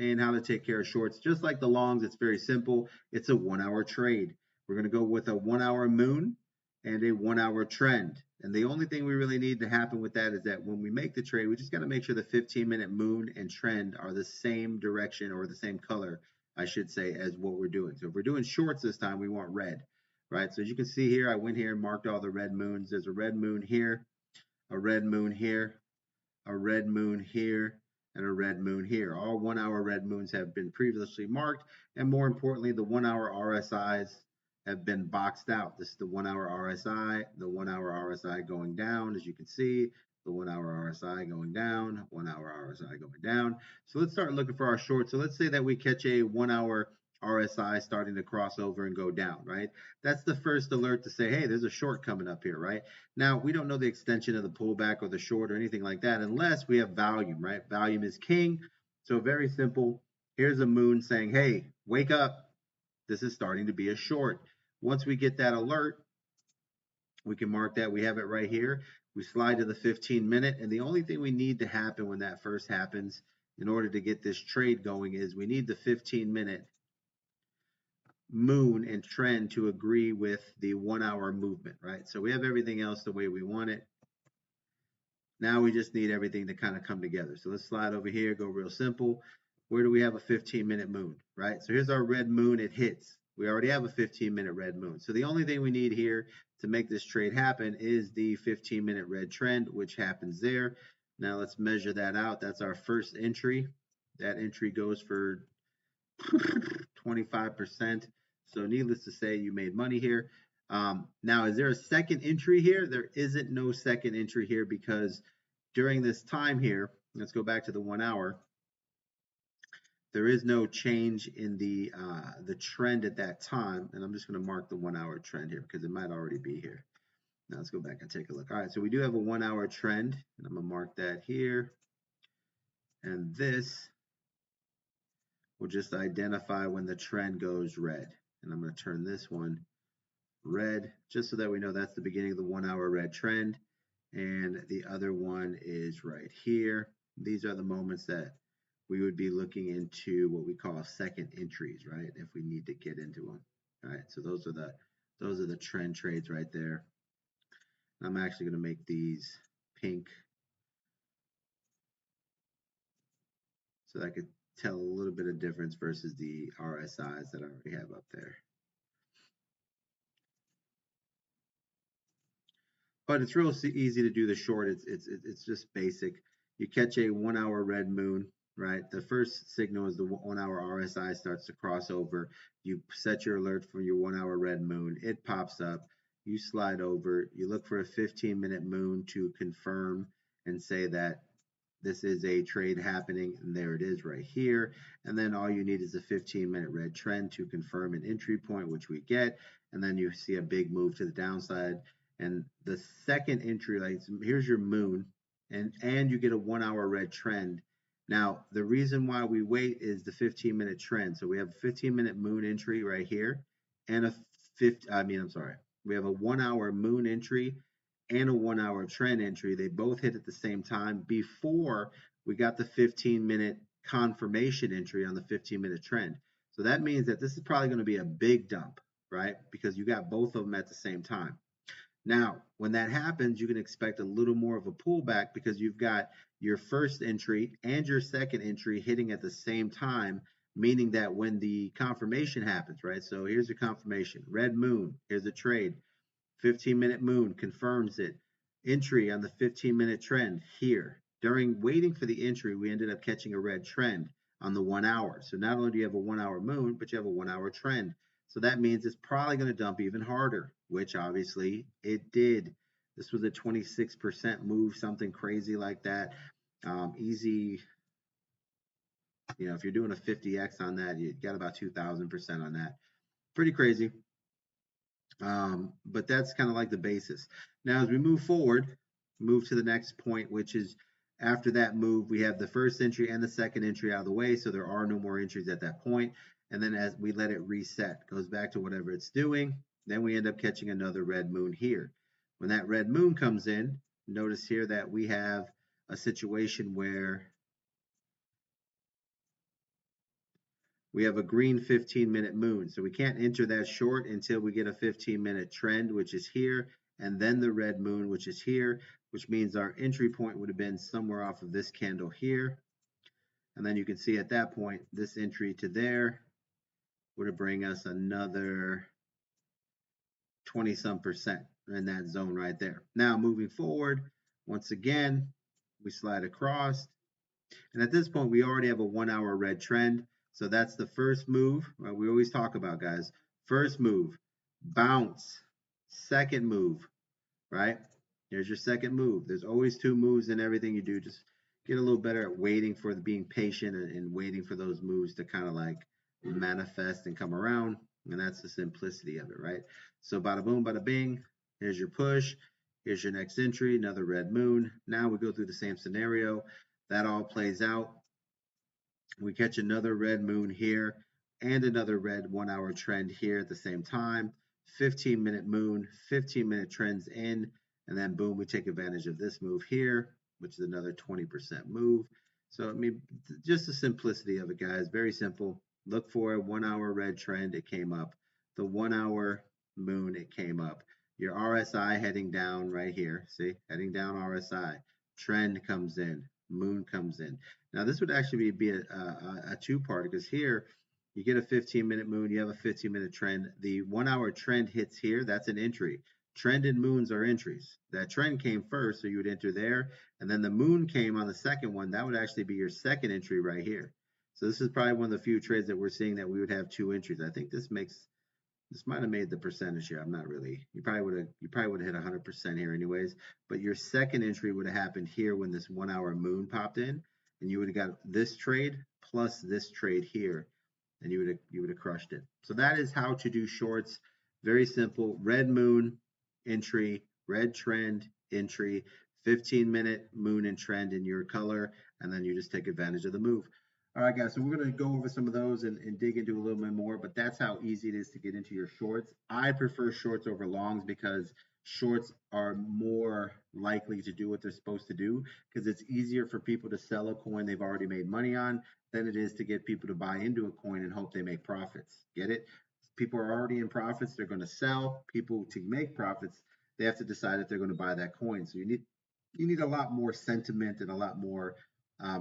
and how to take care of shorts. Just like the longs, it's very simple. It's a 1 hour trade. We're going to go with a 1 hour moon and a 1 hour trend. And the only thing we really need to happen with that is that when we make the trade, we just got to make sure the 15-minute moon and trend are the same direction, or the same color, I should say, as what we're doing. So if we're doing shorts this time, we want red, right? So as you can see here, I went here and marked all the red moons. There's a red moon here, a red moon here, a red moon here, and a red moon here. All 1 hour red moons have been previously marked, and more importantly, the 1 hour RSIs have been boxed out. This is the 1 hour RSI, the 1 hour RSI going down, as you can see, the 1 hour RSI going down, 1 hour RSI going down. So let's start looking for our short. So let's say that we catch a 1 hour RSI starting to cross over and go down, right? That's the first alert to say, hey, there's a short coming up here, right? Now, we don't know the extension of the pullback or the short or anything like that unless we have volume, right? Volume is king. So very simple. Here's a moon saying, hey, wake up. This is starting to be a short. Once we get that alert, we can mark that. We have it right here. We slide to the 15-minute, and the only thing we need to happen when that first happens in order to get this trade going is we need the 15-minute moon and trend to agree with the 1 hour movement, right? So we have everything else the way we want it. Now we just need everything to kind of come together. So let's slide over here, go real simple. Where do we have a 15-minute moon, right? So here's our red moon, it hits. We already have a 15-minute red moon. So the only thing we need here to make this trade happen is the 15-minute red trend, which happens there. Now let's measure that out. That's our first entry. That entry goes for 25%. So needless to say, you made money here. Now, is there a second entry here? There isn't no second entry here because during this time here, let's go back to the 1 hour. There is no change in the trend at that time, and I'm just going to mark the 1 hour trend here because it might already be here. Now let's go back and take a look. All right, so we do have a 1 hour trend, and I'm going to mark that here. And this will just identify when the trend goes red. And I'm going to turn this one red, just so that we know that's the beginning of the 1 hour red trend. And the other one is right here. These are the moments that we would be looking into what we call second entries, right? If we need to get into them. All right, so those are the trend trades right there. I'm actually going to make these pink so that I could tell a little bit of difference versus the RSIs that I already have up there. But it's real easy to do the short. It's just basic. You catch a 1 hour red moon, right? The first signal is the 1 hour RSI starts to cross over. You set your alert for your 1 hour red moon. It pops up. You slide over. You look for a 15-minute moon to confirm and say that this is a trade happening, and there it is right here. And then all you need is a 15-minute red trend to confirm an entry point, which we get. And then you see a big move to the downside. And the second entry, like here's your moon, and you get a 1 hour red trend. Now, the reason why we wait is the 15-minute trend. So we have a 15-minute moon entry right here, and we have a 1 hour moon entry and a 1 hour trend entry. They both hit at the same time before we got the 15-minute confirmation entry on the 15-minute trend. So that means that this is probably going to be a big dump, right? Because you got both of them at the same time. Now, when that happens, you can expect a little more of a pullback because you've got your first entry and your second entry hitting at the same time, meaning that when the confirmation happens, right? So here's the confirmation, red moon, here's a trade, 15-minute moon confirms it, entry on the 15-minute trend here. During waiting for the entry, we ended up catching a red trend on the 1 hour. So not only do you have a 1 hour moon, but you have a 1 hour trend. So that means it's probably going to dump even harder, which obviously it did. This was a 26% move, something crazy like that. Easy, if you're doing a 50x on that, you got about 2,000% on that. Pretty crazy. But that's kind of like the basis. Now, as we move forward, move to the next point, which is after that move, we have the first entry and the second entry out of the way, so there are no more entries at that point. And then as we let it reset, goes back to whatever it's doing, then we end up catching another red moon here. When that red moon comes in, notice here that we have a situation where we have a green 15-minute moon. So we can't enter that short until we get a 15-minute trend, which is here, and then the red moon, which is here, which means our entry point would have been somewhere off of this candle here. And then you can see at that point, this entry to there would bring us another 20 some percent in that zone right there. Now moving forward, once again, we slide across. And at this point, we already have a 1 hour red trend. So that's the first move. We always talk about, guys. First move, bounce. Second move, right? There's your second move. There's always two moves in everything you do. Just get a little better at waiting for being patient and waiting for those moves to kind of like manifest and come around. And that's the simplicity of it, right? So bada boom, bada bing. Here's your push. Here's your next entry, another red moon. Now we go through the same scenario. That all plays out. We catch another red moon here and another red 1 hour trend here at the same time. 15-minute moon, 15-minute trends in, and then boom, we take advantage of this move here, which is another 20% move. So, I mean, just the simplicity of it, guys. Very simple. Look for a 1 hour red trend, it came up. The 1 hour moon, it came up. Your RSI heading down right here. See, heading down RSI. Trend comes in, moon comes in. Now, this would actually be a two-part because here you get a 15-minute moon, you have a 15-minute trend. The 1 hour trend hits here, that's an entry. Trend and moons are entries. That trend came first, so you would enter there. And then the moon came on the second one. That would actually be your second entry right here. So this is probably one of the few trades that we're seeing that we would have two entries. I think this might have made the percentage here. I'm not really. You probably would have hit 100% here anyways. But your second entry would have happened here when this 1 hour moon popped in, and you would have got this trade plus this trade here, and you would have crushed it. So that is how to do shorts. Very simple. Red moon entry, red trend entry, 15-minute moon and trend in your color, and then you just take advantage of the move. All right, guys, so we're going to go over some of those and dig into a little bit more, but that's how easy it is to get into your shorts. I prefer shorts over longs because shorts are more likely to do what they're supposed to do because it's easier for people to sell a coin they've already made money on than it is to get people to buy into a coin and hope they make profits. Get it? People are already in profits, they're going to sell. People to make profits, they have to decide if they're going to buy that coin. So you need a lot more sentiment and a lot more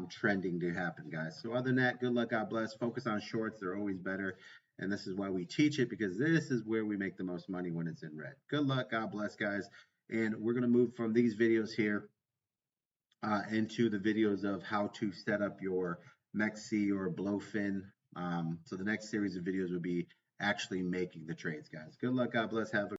trending to happen, guys. So other than that, good luck, God bless. Focus on shorts; they're always better, and this is why we teach it because this is where we make the most money when it's in red. Good luck, God bless, guys. And we're gonna move from these videos here into the videos of how to set up your MEXC or Blowfin. So the next series of videos will be actually making the trades, guys. Good luck, God bless. Have a